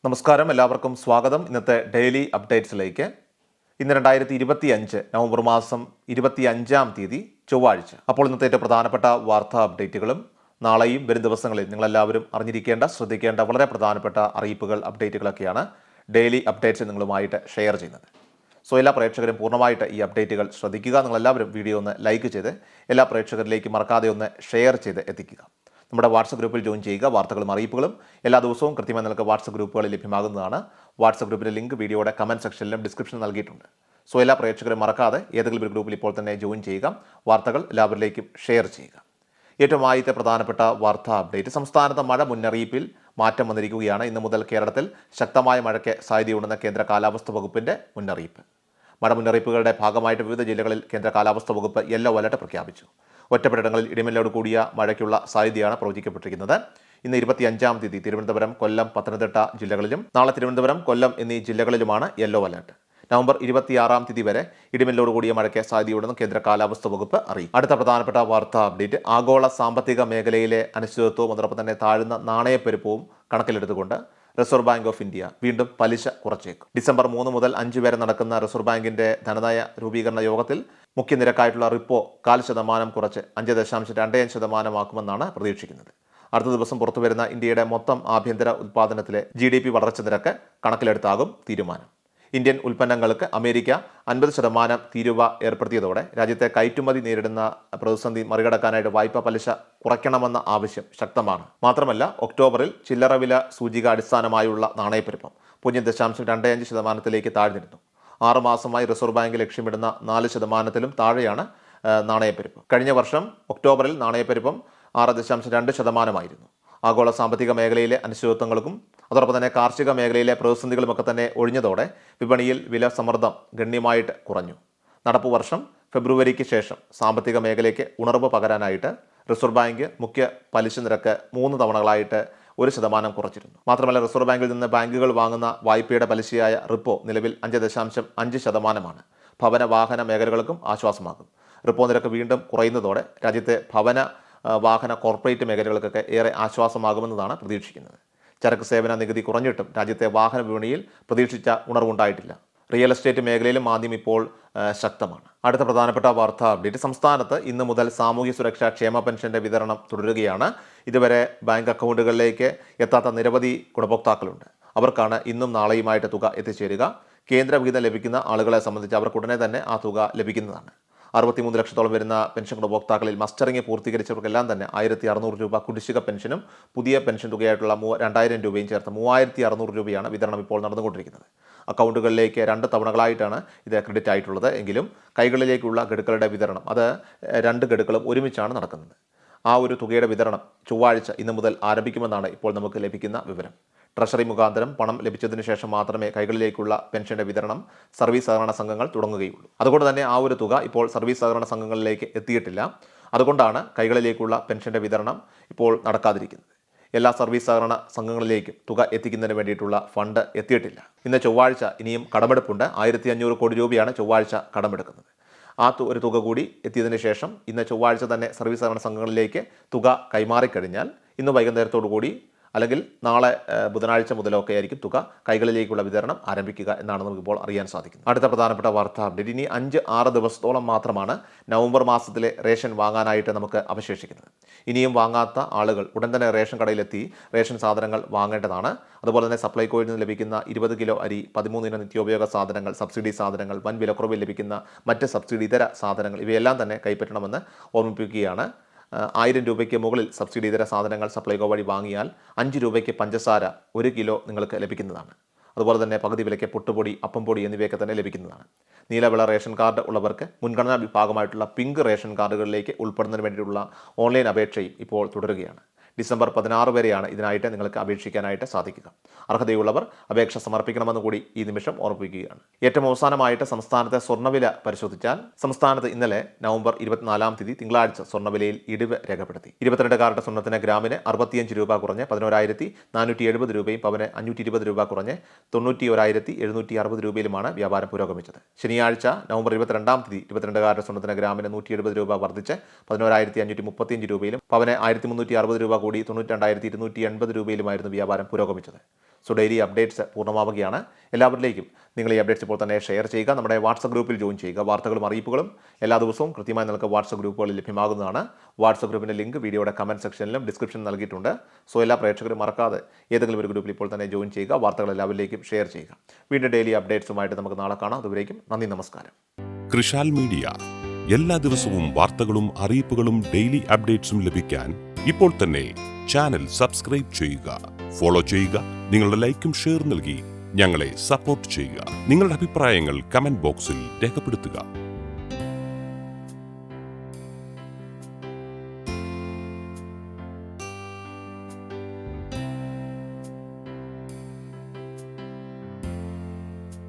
നമസ്കാരം, എല്ലാവർക്കും സ്വാഗതം. ഇന്നത്തെ ഡെയിലി അപ്ഡേറ്റ്സിലേക്ക്. ഇന്ന് 2025 നവംബർ മാസം 25-ാം തീയതി ചൊവ്വാഴ്ച. അപ്പോൾ ഇന്നത്തെ ഏറ്റവും പ്രധാനപ്പെട്ട വാർത്താ അപ്ഡേറ്റുകളും നാളെയും വരും ദിവസങ്ങളിൽ നിങ്ങളെല്ലാവരും അറിഞ്ഞിരിക്കേണ്ട, ശ്രദ്ധിക്കേണ്ട വളരെ പ്രധാനപ്പെട്ട അറിയിപ്പുകൾ, അപ്ഡേറ്റുകളൊക്കെയാണ് ഡെയിലി അപ്ഡേറ്റ്സ് നിങ്ങളുമായിട്ട് ഷെയർ ചെയ്യുന്നത്. സോ എല്ലാ പ്രേക്ഷകരും പൂർണ്ണമായിട്ട് ഈ അപ്ഡേറ്റുകൾ ശ്രദ്ധിക്കുക. നിങ്ങളെല്ലാവരും വീഡിയോ ഒന്ന് ലൈക്ക് ചെയ്ത് എല്ലാ പ്രേക്ഷകരിലേക്കും മറക്കാതെ ഒന്ന് ഷെയർ ചെയ്ത് എത്തിക്കുക. നമ്മുടെ വാട്സപ്പ് ഗ്രൂപ്പിൽ ജോയിൻ ചെയ്യുക. വാർത്തകളും അറിയിപ്പുകളും എല്ലാ ദിവസവും കൃത്യമായി നിങ്ങൾക്ക് വാട്സപ്പ് ഗ്രൂപ്പുകളിൽ ലഭ്യമാകുന്നതാണ്. വാട്സപ്പ് ഗ്രൂപ്പിൻ്റെ ലിങ്ക് വീഡിയോയുടെ കമൻറ്റ് സെക്ഷനിലും ഡിസ്ക്രിപ്ഷനിൽ നൽകിയിട്ടുണ്ട്. സോ എല്ലാ പ്രേക്ഷകരും മറക്കാതെ ഏതെങ്കിലും ഒരു ഗ്രൂപ്പിൽ ഇപ്പോൾ തന്നെ ജോയിൻ ചെയ്യുക. വാർത്തകൾ എല്ലാവരിലേക്കും ഷെയർ ചെയ്യുക. ഏറ്റവും ആദ്യത്തെ പ്രധാനപ്പെട്ട വാർത്താ അപ്ഡേറ്റ്, സംസ്ഥാനത്ത് മഴ മുന്നറിയിപ്പിൽ മാറ്റം വന്നിരിക്കുകയാണ്. ഇന്നു മുതൽ കേരളത്തിൽ ശക്തമായ മഴയ്ക്ക് സാധ്യതയുണ്ടെന്ന് കേന്ദ്ര കാലാവസ്ഥാ വകുപ്പിൻ്റെ മുന്നറിയിപ്പ്. മഴ മുന്നറിയിപ്പുകളുടെ ഭാഗമായിട്ട് വിവിധ ജില്ലകളിൽ കേന്ദ്ര കാലാവസ്ഥാ വകുപ്പ് യെല്ലോ അലർട്ട് പ്രഖ്യാപിച്ചു. ഒറ്റപ്പെട്ടിടങ്ങളിൽ ഇടിമിന്നലോട് കൂടിയ മഴയ്ക്കുള്ള സാധ്യതയാണ് പ്രവചിക്കപ്പെട്ടിരിക്കുന്നത്. ഇന്ന് 25-ാം തീയതി തിരുവനന്തപുരം, കൊല്ലം, പത്തനംതിട്ട ജില്ലകളിലും നാളെ തിരുവനന്തപുരം, കൊല്ലം എന്നീ ജില്ലകളിലുമാണ് യെല്ലോ അലർട്ട്. നവംബർ 26-ാം തീയതി വരെ ഇടിമിന്നലോട് കൂടിയ മഴയ്ക്ക് സാധ്യതയുണ്ടെന്ന് കേന്ദ്ര കാലാവസ്ഥാ വകുപ്പ് അറിയിച്ചു. അടുത്ത പ്രധാനപ്പെട്ട വാർത്താ അപ്ഡേറ്റ്, ആഗോള സാമ്പത്തിക മേഖലയിലെ അനിശ്ചിതത്വവും അതോടൊപ്പം തന്നെ താഴ്ന്ന നാണയപ്പെരുപ്പവും കണക്കിലെടുത്തുകൊണ്ട് റിസർവ് ബാങ്ക് ഓഫ് ഇന്ത്യ വീണ്ടും പലിശ കുറച്ചേക്കും. ഡിസംബർ 3 മുതൽ 5 വരെ നടക്കുന്ന റിസർവ് ബാങ്കിന്റെ ധനനയ രൂപീകരണ യോഗത്തിൽ മുഖ്യ നിരക്കായിട്ടുള്ള റിപ്പോ 0.5% കുറച്ച് 5.25% പ്രതീക്ഷിക്കുന്നത്. അടുത്ത ദിവസം പുറത്തുവരുന്ന ഇന്ത്യയുടെ മൊത്തം ആഭ്യന്തര ഉത്പാദനത്തിലെ GDP വളർച്ച നിരക്ക് കണക്കിലെടുത്താകും തീരുമാനം. ഇന്ത്യൻ ഉൽപ്പന്നങ്ങൾക്ക് അമേരിക്ക 50% തീരുവ ഏർപ്പെടുത്തിയതോടെ രാജ്യത്തെ കയറ്റുമതി നേരിടുന്ന പ്രതിസന്ധി മറികടക്കാനായിട്ട് വായ്പാ പലിശ കുറയ്ക്കണമെന്ന ആവശ്യം ശക്തമാണ്. മാത്രമല്ല, ഒക്ടോബറിൽ ചില്ലറ വില സൂചിക അടിസ്ഥാനമായുള്ള നാണയപ്പെരുപ്പം 0.25% താഴ്ന്നിരുന്നു. 6 മാസമായി റിസർവ് ബാങ്ക് ലക്ഷ്യമിടുന്ന 4%-ലും താഴെയാണ് നാണയപ്പെരുപ്പം. കഴിഞ്ഞ വർഷം ഒക്ടോബറിൽ നാണയപ്പെരുപ്പം 6.2%. ആഗോള സാമ്പത്തിക മേഖലയിലെ അനിശ്ചിതത്വങ്ങൾക്കും അതോടൊപ്പം തന്നെ കാർഷിക മേഖലയിലെ പ്രതിസന്ധികളുമൊക്കെ തന്നെ ഒഴിഞ്ഞതോടെ വിപണിയിൽ വില സമ്മർദ്ദം ഗണ്യമായിട്ട് കുറഞ്ഞു. നടപ്പു വർഷം ഫെബ്രുവരിക്ക് ശേഷം സാമ്പത്തിക മേഖലയ്ക്ക് ഉണർവ് പകരാനായിട്ട് റിസർവ് ബാങ്ക് മുഖ്യ പലിശ നിരക്ക് 3 തവണകളായിട്ട് 1% കുറച്ചിരുന്നു. മാത്രമല്ല, റിസർവ് ബാങ്കിൽ നിന്ന് ബാങ്കുകൾ വാങ്ങുന്ന വായ്പയുടെ പലിശയായ റിപ്പോ നിലവിൽ 5.5%. ഭവന വാഹന മേഖലകൾക്കും ആശ്വാസമാകും. റിപ്പോ നിരക്ക് വീണ്ടും കുറയുന്നതോടെ രാജ്യത്തെ ഭവന വാഹന കോർപ്പറേറ്റ് മേഖലകൾക്കൊക്കെ ഏറെ ആശ്വാസമാകുമെന്നതാണ് പ്രതീക്ഷിക്കുന്നത്. ചരക്ക് സേവന നികുതി കുറഞ്ഞിട്ടും രാജ്യത്തെ വാഹന വിപണിയിൽ പ്രതീക്ഷിച്ച ഉണർവുണ്ടായിട്ടില്ല. റിയൽ എസ്റ്റേറ്റ് മേഖലയിലും മാന്ദ്യം ഇപ്പോൾ ശക്തമാണ്. അടുത്ത പ്രധാനപ്പെട്ട വാർത്താ അപ്ഡേറ്റ്, സംസ്ഥാനത്ത് ഇന്ന് മുതൽ സാമൂഹ്യ സുരക്ഷാ ക്ഷേമ പെൻഷന്റെ വിതരണം തുടരുകയാണ്. ഇതുവരെ ബാങ്ക് അക്കൗണ്ടുകളിലേക്ക് എത്താത്ത നിരവധി ഗുണഭോക്താക്കളുണ്ട്. അവർക്കാണ് ഇന്നും നാളെയുമായിട്ട് തുക എത്തിച്ചേരുക. കേന്ദ്ര വിഹിതം ലഭിക്കുന്ന ആളുകളെ സംബന്ധിച്ച് അവർക്ക് ഉടനെ തന്നെ ആ തുക ലഭിക്കുന്നതാണ്. 63 ലക്ഷത്തോളം വരുന്ന പെൻഷൻ ഗുണഭോക്താക്കളിൽ മസ്റ്ററിംഗ് പൂർത്തീകരിച്ചവർക്കെല്ലാം തന്നെ 1600 രൂപ കുടിശ്ശിക പെൻഷനും പുതിയ പെൻഷൻ തുകയായിട്ടുള്ള 2000 രൂപയും ചേർത്ത് 3600 രൂപയാണ് വിതരണം ഇപ്പോൾ നടന്നുകൊണ്ടിരിക്കുന്നത്. അക്കൗണ്ടുകളിലേക്ക് 2 തവണകളായിട്ടാണ് ഇത് ക്രെഡിറ്റ് ആയിട്ടുള്ളത്. എങ്കിലും കൈകളിലേക്കുള്ള ഗഡുക്കളുടെ വിതരണം അത് 2 ഗഡുക്കളും ഒരുമിച്ചാണ് നടക്കുന്നത്. ആ ഒരു തുകയുടെ വിതരണം ചൊവ്വാഴ്ച ഇന്ന് മുതൽ ആരംഭിക്കുമെന്നാണ് ഇപ്പോൾ നമുക്ക് ലഭിക്കുന്ന വിവരം. ട്രഷറി മുഖാന്തരം പണം ലഭിച്ചതിന് ശേഷം മാത്രമേ കൈകളിലേക്കുള്ള പെൻഷന്റെ വിതരണം സർവീസ് സഹകരണ സംഘങ്ങൾ തുടങ്ങുകയുള്ളൂ. അതുകൊണ്ട് തന്നെ ആ ഒരു തുക ഇപ്പോൾ സർവീസ് സഹകരണ സംഘങ്ങളിലേക്ക് എത്തിയിട്ടില്ല. അതുകൊണ്ടാണ് കൈകളിലേക്കുള്ള പെൻഷന്റെ വിതരണം ഇപ്പോൾ നടക്കാതിരിക്കുന്നത്. എല്ലാ സർവീസ് സഹകരണ സംഘങ്ങളിലേക്കും തുക എത്തിക്കുന്നതിന് വേണ്ടിയിട്ടുള്ള ഫണ്ട് എത്തിയിട്ടില്ല. ഇന്ന് ചൊവ്വാഴ്ച ഇനിയും കടമെടുപ്പുണ്ട്. 1500 കോടി രൂപയാണ് ചൊവ്വാഴ്ച കടമെടുക്കുന്നത്. ആ ഒരു തുക കൂടി എത്തിയതിനു ശേഷം ഇന്ന് ചൊവ്വാഴ്ച തന്നെ സർവീസ് സഹകരണ സംഘങ്ങളിലേക്ക് തുക കൈമാറിക്കഴിഞ്ഞാൽ ഇന്ന് വൈകുന്നേരത്തോടു കൂടി അല്ലെങ്കിൽ നാളെ ബുധനാഴ്ച മുതലൊക്കെ ആയിരിക്കും തുക കൈകളിലേക്കുള്ള വിതരണം ആരംഭിക്കുക എന്നാണ് നമുക്കിപ്പോൾ അറിയാൻ സാധിക്കുന്നത്. അടുത്ത പ്രധാനപ്പെട്ട വാർത്താ അപ്ഡേറ്റ്, ഇനി 5-6 ദിവസത്തോളം മാത്രമാണ് നവംബർ മാസത്തിലെ റേഷൻ വാങ്ങാനായിട്ട് നമുക്ക് അവശേഷിക്കുന്നത്. ഇനിയും വാങ്ങാത്ത ആളുകൾ ഉടൻ തന്നെ റേഷൻ കടയിലെത്തി റേഷൻ സാധനങ്ങൾ വാങ്ങേണ്ടതാണ്. അതുപോലെ തന്നെ സപ്ലൈകോയിൽ നിന്ന് ലഭിക്കുന്ന 20 കിലോ അരി, 13 ഇനം നിത്യോപയോഗ സാധനങ്ങൾ, സബ്സിഡി സാധനങ്ങൾ, വൻ വിലക്കുറവിൽ ലഭിക്കുന്ന മറ്റ് സബ്സിഡി ഇതര സാധനങ്ങൾ ഇവയെല്ലാം തന്നെ കൈപ്പറ്റണമെന്ന് ഓർമ്മിപ്പിക്കുകയാണ്. 1000 രൂപയ്ക്ക് മുകളിൽ സബ്സിഡി ഇതര സാധനങ്ങൾ സപ്ലൈകോ വഴി വാങ്ങിയാൽ 5 രൂപയ്ക്ക് പഞ്ചസാര 1 കിലോ നിങ്ങൾക്ക് ലഭിക്കുന്നതാണ്. അതുപോലെ തന്നെ പകുതി വിലയ്ക്ക് പുട്ടുപൊടി, അപ്പം പൊടി എന്നിവയൊക്കെ തന്നെ ലഭിക്കുന്നതാണ്. നീലവിള റേഷൻ കാർഡ് ഉള്ളവർക്ക് മുൻഗണനാ വിഭാഗമായിട്ടുള്ള പിങ്ക് റേഷൻ കാർഡുകളിലേക്ക് ഉൾപ്പെടുന്നതിന് വേണ്ടിയിട്ടുള്ള ഓൺലൈൻ അപേക്ഷയും ഇപ്പോൾ തുടരുകയാണ്. ഡിസംബർ 16 വരെയാണ് ഇതിനായിട്ട് നിങ്ങൾക്ക് അപേക്ഷിക്കാനായിട്ട് സാധിക്കുക. അർഹതയുള്ളവർ അപേക്ഷ സമർപ്പിക്കണമെന്ന് കൂടി ഈ നിമിഷം ഓർമ്മിപ്പിക്കുകയാണ്. ഏറ്റവും അവസാനമായിട്ട് സംസ്ഥാനത്തെ സ്വർണ്ണവില പരിശോധിച്ചാൽ സംസ്ഥാനത്ത് ഇന്നലെ നവംബർ 24-ാം തീയതി തിങ്കളാഴ്ച സ്വർണ്ണവിലയിൽ ഇടിവ് രേഖപ്പെടുത്തി. 22 കാരറ്റ് സ്വർണ്ണത്തിന് ഗ്രാമിന് 65 രൂപ കുറഞ്ഞ് 11,470 രൂപയും പവന് 520 രൂപ കുറഞ്ഞ് 91,760 രൂപയിലുമാണ് വ്യാപാരം പുരോഗമിച്ചത്. ശനിയാഴ്ച നവംബർ 22-ാം തീയതി 22 കാരറ്റ് സ്വർണ്ണത്തിന് ഗ്രാമിന് 170 രൂപ വർദ്ധിച്ച് 11,535 രൂപയിലും പവന് 1,360 രൂപ കൂടി 92,280 രൂപയിലുമായിരുന്നു വ്യാപാരം പുരോഗമിച്ചത്. സോ ഡെയിലി അപ്ഡേറ്റ്സ് പൂർണ്ണമാവുകയാണ്. എല്ലാവരിലേക്കും നിങ്ങൾ ഈ അപ്ഡേറ്റ്സ് ഇപ്പോൾ തന്നെ ഷെയർ ചെയ്യുക. നമ്മുടെ വാട്സപ്പ് ഗ്രൂപ്പിൽ ജോയിൻ ചെയ്യുക. വാർത്തകളും അറിയിപ്പുകളും എല്ലാ ദിവസവും കൃത്യമായി നിങ്ങൾക്ക് വാട്സപ്പ് ഗ്രൂപ്പുകളിൽ ലഭ്യമാകുന്നതാണ്. വാട്സപ്പ് ഗ്രൂപ്പിൻ്റെ ലിങ്ക് വീഡിയോയുടെ കമൻറ്റ് സെക്ഷനിലും ഡിസ്ക്രിപ്ഷനിലും നൽകിയിട്ടുണ്ട്. സോ എല്ലാ പ്രേക്ഷകരും മറക്കാതെ ഏതെങ്കിലും ഒരു ഗ്രൂപ്പിൽ ഇപ്പോൾ തന്നെ ജോയിൻ ചെയ്യുക. വാർത്തകൾ എല്ലാവരിലേക്കും ഷെയർ ചെയ്യുക. വീണ്ടും ഡെയിലി അപ്ഡേറ്റ്സുമായിട്ട് നമുക്ക് നാളെ കാണാം. അതുവരേക്കും നന്ദി, നമസ്കാരം. കൃഷാൽ മീഡിയ എല്ലാ ദിവസവും വാർത്തകളും അറിയിപ്പുകളും ഡെയിലി അപ്ഡേറ്റ്സും ലഭിക്കാൻ ഇപ്പോൾ തന്നെ ചാനൽ സബ്സ്ക്രൈബ് ചെയ്യുക, ഫോളോ ചെയ്യുക. നിങ്ങളുടെ ലൈക്കും ഷെയർ നൽകി ഞങ്ങളെ സപ്പോർട്ട് ചെയ്യുക. നിങ്ങളുടെ അഭിപ്രായങ്ങൾ കമന്റ് ബോക്സിൽ രേഖപ്പെടുത്തുക.